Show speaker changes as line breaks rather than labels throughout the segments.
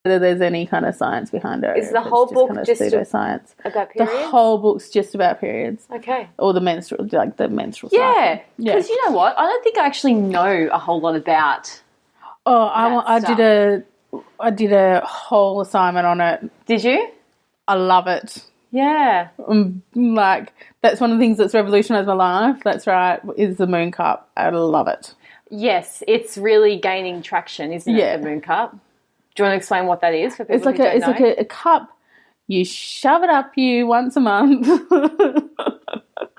whether there's any kind of science behind it.
Is the whole book just
pseudoscience?
About periods?
The whole book's just about periods.
Okay.
Or the menstrual cycle.
Yeah. Because you know what? I don't think I actually know a whole lot about
I did a whole assignment on it.
Did you?
I love it.
Yeah.
Like, that's one of the things that's revolutionised my life. That's right, is the moon cup. I love it.
Yes, it's really gaining traction, isn't it, the moon cup? Do you want to explain what that is for people who don't know? It's like
a cup. You shove it up you once a month.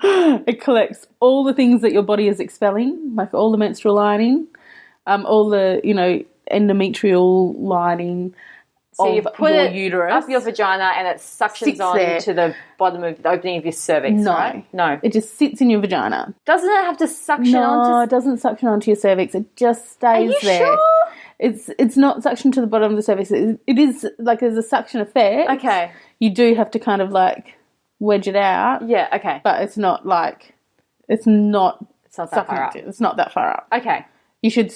It collects all the things that your body is expelling, like all the menstrual lining, all the, endometrial lining.
So you put it
uterus.
up your vagina and it suctions on to the bottom of the opening of your cervix, right? No.
It just sits in your vagina.
Doesn't it have to suction onto...
No, it doesn't suction onto your cervix. It just stays there.
Are you sure?
It's not suction to the bottom of the cervix. It is like there's a suction effect.
Okay.
You do have to kind of like wedge it out.
Yeah, okay.
But it's not like... It's not
that far up.
It's not that far up.
Okay.
You should,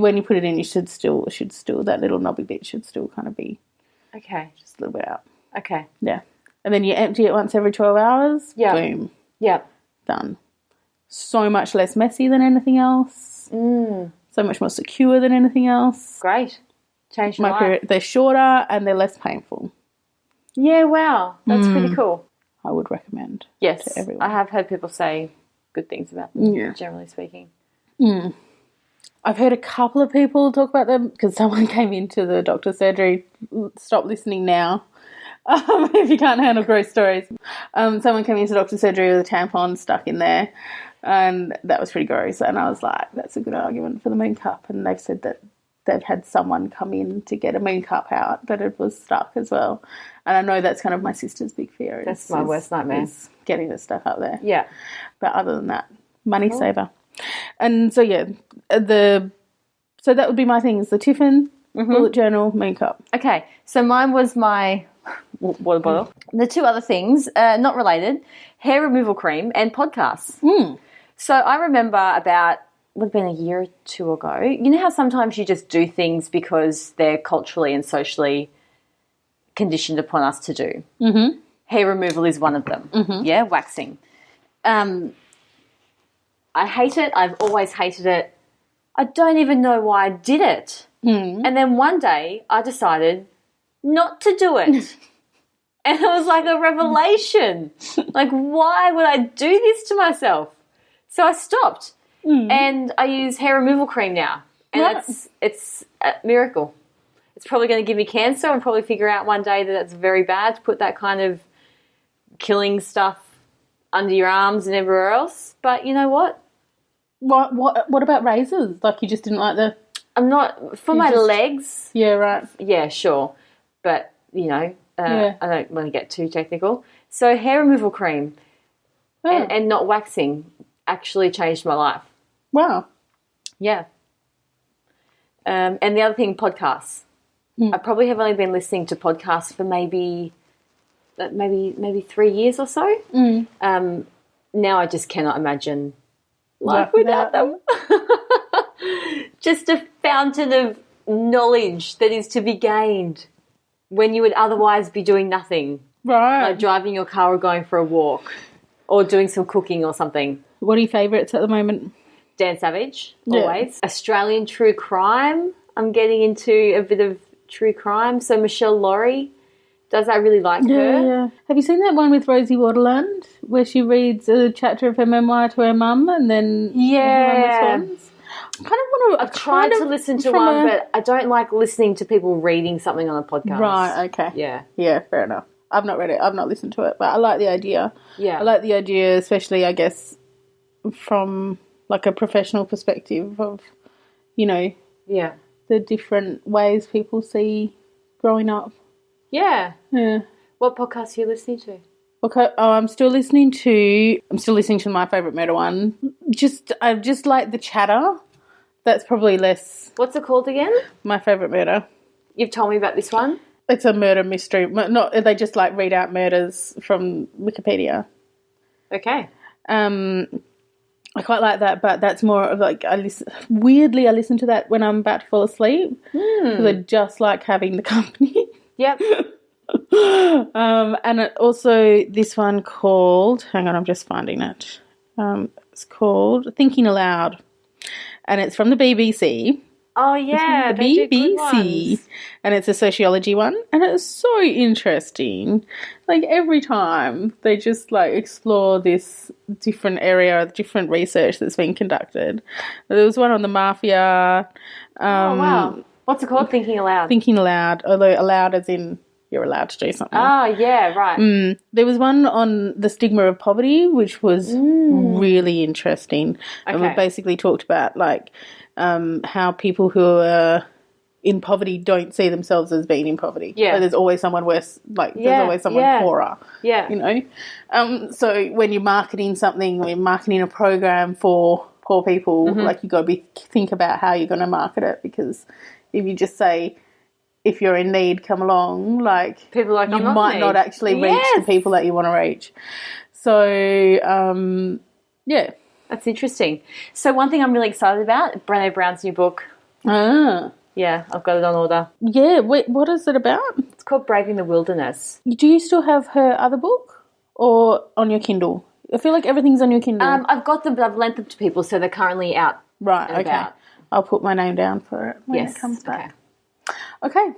when you put it in, it should still, that little knobby bit should still kind of be just a little bit out.
Okay.
Yeah. And then you empty it once every 12 hours.
Yeah.
Boom.
Yeah.
Done. So much less messy than anything else. So much more secure than anything else.
Great. Changed my life.
Period, they're shorter and they're less painful.
Yeah, wow. That's pretty cool.
I would recommend.
Yes.
To everyone.
I have heard people say good things about them, generally speaking.
I've heard a couple of people talk about them because someone came into the doctor's surgery. Stop listening now if you can't handle gross stories. Someone came into doctor's surgery with a tampon stuck in there, and that was pretty gross. And I was like, that's a good argument for the moon cup. And they've said that they've had someone come in to get a moon cup out, that it was stuck as well. And I know that's kind of my sister's big fear.
That's my worst nightmare.
Is getting the stuff up there.
Yeah.
But other than that, money saver. And so, so that would be my things, the Tiffin, bullet journal, moon cup.
Okay, so mine was my water bottle. The two other things, not related, hair removal cream and podcasts. So I remember about, would have been a year or two ago, you know how sometimes you just do things because they're culturally and socially conditioned upon us to do? Hair removal is one of them, waxing. I hate it. I've always hated it. I don't even know why I did it. And then one day I decided not to do it. And it was like a revelation. Like, why would I do this to myself? So I stopped. And I use hair removal cream now. And it's a miracle. It's probably going to give me cancer and probably figure out one day that that's very bad to put that kind of killing stuff under your arms and everywhere else. But you know what?
What about razors? Like, you just didn't like the...
I'm not... For my legs...
Yeah, right.
Yeah, sure. But, I don't want to get too technical. So hair removal cream and not waxing actually changed my life.
Wow.
Yeah. And the other thing, podcasts. I probably have only been listening to podcasts for maybe 3 years or so. Now I just cannot imagine life without them. Just a fountain of knowledge that is to be gained when you would otherwise be doing nothing.
Right.
Like driving your car or going for a walk or doing some cooking or something.
What are your favourites at the moment?
Dan Savage, always. Australian true crime. I'm getting into a bit of true crime. So Michelle Laurie, I really like her. Yeah.
Have you seen that one with Rosie Waterland where she reads a chapter of her memoir to her mum and then responds?
I've tried to listen to one, but I don't like listening to people reading something on a podcast.
Right, okay.
Yeah.
Yeah, fair enough. I've not read it. I've not listened to it, but I like the idea.
Yeah.
I like the idea, especially, I guess, from like a professional perspective of, the different ways people see growing up.
Yeah.
Yeah.
What podcast are you listening to?
Okay. Oh, I'm still listening to my favourite murder one. I just like the chatter. That's probably less.
What's it called again?
My Favourite Murder.
You've told me about this one.
It's a murder mystery. They just like read out murders from Wikipedia.
Okay.
I quite like that, but that's more of like I listen to that when I'm about to fall asleep because I just like having the company.
Yep.
And also this one called, hang on, I'm just finding it. It's called Thinking Aloud, and it's from the BBC.
Oh, yeah.
The
they do good
BBC,
ones.
and it's a sociology one, and it's so interesting. Like every time they just like explore this different area, different research that's been conducted. There was one on the mafia.
Oh, wow. What's it called? Thinking Aloud.
Thinking aloud, although aloud as in you're allowed to do something.
Oh, yeah, right.
There was one on the stigma of poverty, which was really interesting. And we
Okay.
basically talked about like how people who are in poverty don't see themselves as being in poverty.
Yeah.
So there's always someone worse, like there's
Yeah,
always someone
yeah.
poorer.
Yeah.
You know? So when you're marketing something, when you're marketing a program for poor people, like you got to think about how you're going to market it, because if you just say, if you're in need, come along, like
People like,
you
I'm not in
might
need.
not actually reach the
Yes.
people that you want to reach. So, yeah.
That's interesting. So one thing I'm really excited about, Brené Brown's new book.
Ah.
Yeah, I've got it on order.
Yeah, wait, what is it about?
It's called Braving the Wilderness.
Do you still have her other book or on your Kindle? I feel like everything's on your Kindle.
I've got them, but I've lent them to people, so they're currently out.
Right,
and
okay.
about.
I'll put my name down for it when
Yes.
it comes back.
Okay.
Okay.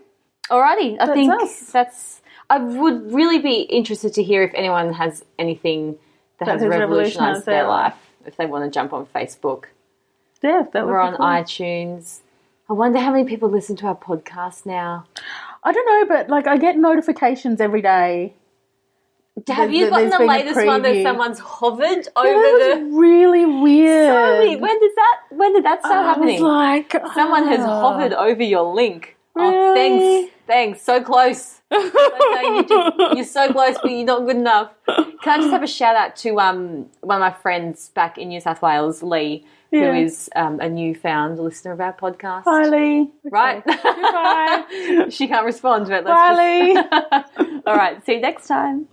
Alrighty. I think
us.
I would really be interested to hear if anyone has anything that has revolutionised their life. If they want to jump on Facebook.
Yeah, that would
We're
be
on
cool.
iTunes. I wonder how many people listen to our podcast now.
I don't know, but like I get notifications every day.
Have you gotten
There's
the
been a
latest one that
preview.
someone's hovered
That
over
was really weird.
Sorry, when did that start happening?
I was like,
Someone has hovered over your link. Oh,
Really?
thanks. So close. You're so close, but you're not good enough. Can I just have a shout out to one of my friends back in New South Wales, Lee,
Yeah.
who is a newfound listener of our podcast.
Bye, Lee.
Right?
Goodbye.
She can't respond, but
Bye,
let's
Lee.
just... All right, see you next time.